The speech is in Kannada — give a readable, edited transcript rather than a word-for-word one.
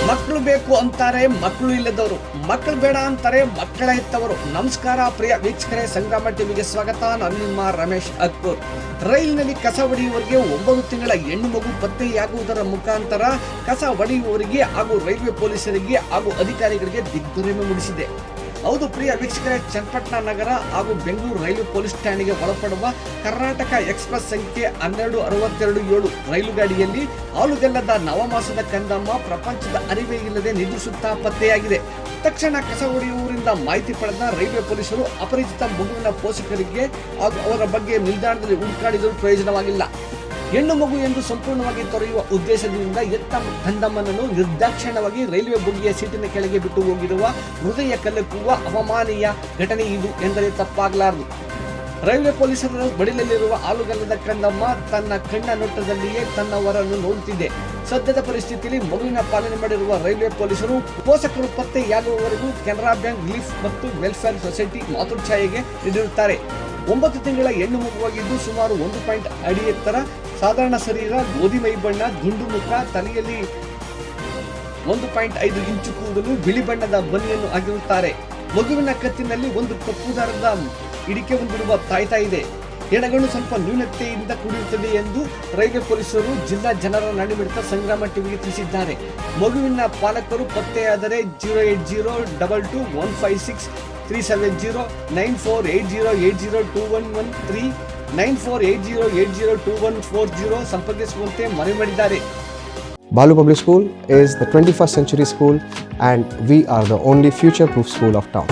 ಮಕ್ಕಳು ಬೇಕು ಅಂತಾರೆ ಮಕ್ಕಳು ಇಲ್ಲದವರು, ಮಕ್ಕಳು ಬೇಡ ಅಂತಾರೆ ಮಕ್ಕಳ ಹೆತ್ತವರು. ನಮಸ್ಕಾರ ಪ್ರಿಯ ವೀಕ್ಷಕರೇ, ಸಂಗ್ರಾಮ ಟಿವಿಗೆ ಸ್ವಾಗತ. ನಾನು ನಿಮ್ಮ ರಮೇಶ್ ಅಕ್ಬರ್. ರೈಲಿನಲ್ಲಿ ಕಸ ಹೊಡೆಯುವವರಿಗೆ 9 ತಿಂಗಳ ಹೆಣ್ಣು ಮಗು ಪತ್ತೆಯಾಗುವುದರ ಮುಖಾಂತರ ಕಸ ಹೊಡೆಯುವವರಿಗೆ ಹಾಗೂ ರೈಲ್ವೆ ಪೊಲೀಸರಿಗೆ ಹಾಗೂ ಅಧಿಕಾರಿಗಳಿಗೆ ದಿಗ್ಭ್ರಮೆ ಮೂಡಿಸಿದೆ. ಹೌದು ಪ್ರಿಯ ವೀಕ್ಷಕರೇ, ಚನ್ನಪಟ್ಟಣ ನಗರ ಹಾಗೂ ಬೆಂಗಳೂರು ರೈಲ್ವೆ ಪೊಲೀಸ್ ಠಾಣೆಗೆ ಒಳಪಡುವ ಕರ್ನಾಟಕ ಎಕ್ಸ್ಪ್ರೆಸ್ ಸಂಖ್ಯೆ 1262-7 ರೈಲು ಗಾಡಿಯಲ್ಲಿ ಹಾಲುಗಲ್ಲದ ನವಮಾಸದ ಕಂದಮ್ಮ ಪ್ರಪಂಚದ ಅರಿವೇ ಇಲ್ಲದೆ ನಿದ್ರಿಸುತ್ತಾ ಪತ್ತೆಯಾಗಿದೆ. ತಕ್ಷಣ ಕಸ ಹೊಡೆಯುವವರಿಂದ ಮಾಹಿತಿ ಪಡೆದ ರೈಲ್ವೆ ಪೊಲೀಸರು ಅಪರಿಚಿತ ಮಗುವಿನ ಪೋಷಕರಿಗೆ ಹಾಗೂ ಅವರ ಬಗ್ಗೆ ನಿಲ್ದಾಣದಲ್ಲಿ ಹುಡುಕಾಡಿದರೂ ಪ್ರಯೋಜನವಾಗಿಲ್ಲ. ಹೆಣ್ಣು ಮಗು ಎಂದು ಸಂಪೂರ್ಣವಾಗಿ ತೊರೆಯುವ ಉದ್ದೇಶದಿಂದ ಎತ್ತ ಕಂದಮ್ಮನನ್ನು ನಿರ್ದಾಕ್ಷಿಣ್ಯವಾಗಿ ರೈಲ್ವೆ ಬೋಗಿಯ ಸೀಟಿನ ಕೆಳಗೆ ಬಿಟ್ಟು ಹೋಗಿರುವ ಹೃದಯ ಕಲಕುವ ಅವಮಾನೀಯ ಘಟನೆ ಇದು ಎಂದರೆ ತಪ್ಪಾಗಲಾರದು. ರೈಲ್ವೆ ಪೊಲೀಸರ ಬಳಿಯಲ್ಲಿರುವ ಹಾಲುಗಲ್ಲದ ಕಂದಮ್ಮ ತನ್ನ ಕಣ್ಣ ನೋಟದಲ್ಲಿಯೇ ತನ್ನವರನ್ನು ನೋಡುತ್ತಿದೆ. ಸದ್ಯದ ಪರಿಸ್ಥಿತಿಯಲ್ಲಿ ಮಗುವಿನ ಪಾಲನೆ ಮಾಡಿರುವ ರೈಲ್ವೆ ಪೊಲೀಸರು ಪೋಷಕರು ಪತ್ತೆಯಾಗುವವರೆಗೂ ಕೆನರಾ ಬ್ಯಾಂಕ್ ರಿಲೀಫ್ ಮತ್ತು ವೆಲ್ಫೇರ್ ಸೊಸೈಟಿ ಮಾತೃಛಾಯೆಗೆ ನೀಡಿರುತ್ತಾರೆ. 9 ತಿಂಗಳ ಹೆಣ್ಣು ಮಗುವಾಗಿದ್ದು ಸುಮಾರು 1 ಅಡಿ ಎತ್ತರ, ಸಾಧಾರಣ ಶರೀರ, ಗೋಧಿ ಮೈ ಬಣ್ಣ, ದುಂಡು ಮುಖ, ತಲೆಯಲ್ಲಿ 1.5 ಇಂಚು ಕೂದಲು, ಬಿಳಿ ಬಣ್ಣದ ಬನಿಯನ್ನು ಆಗಿರುತ್ತಾರೆ. ಮಗುವಿನ ಕತ್ತಿನಲ್ಲಿ ಒಂದು ಕಪ್ಪು ದಾರದ ಇಡಿಕೆ ಹೊಂದಿರುವ ತಾಯ್ತಾ ಇದೆ. ಎಡಗಣ್ಣು ಸ್ವಲ್ಪ ನ್ಯೂನತೆಯಿಂದ ಕೂಡಿರುತ್ತದೆ ಎಂದು ರೈಲ್ವೆ ಪೊಲೀಸರು ಜಿಲ್ಲಾ ಜನರ ನಾಡಿಮಿಡಿತ ಸಂಗ್ರಾಮ ಟಿವಿಗೆ ತಿಳಿಸಿದ್ದಾರೆ. ಮಗುವಿನ ಪಾಲಕರು ಪತ್ತೆಯಾದರೆ 08022156370 9480802113 9480802140 ಸಂಪರ್ಕಿಸುವಂತೆ ಮನವಿ ಮಾಡಿದ್ದಾರೆ. Balu Public School is the 21st century school and we are the only future-proof school of town.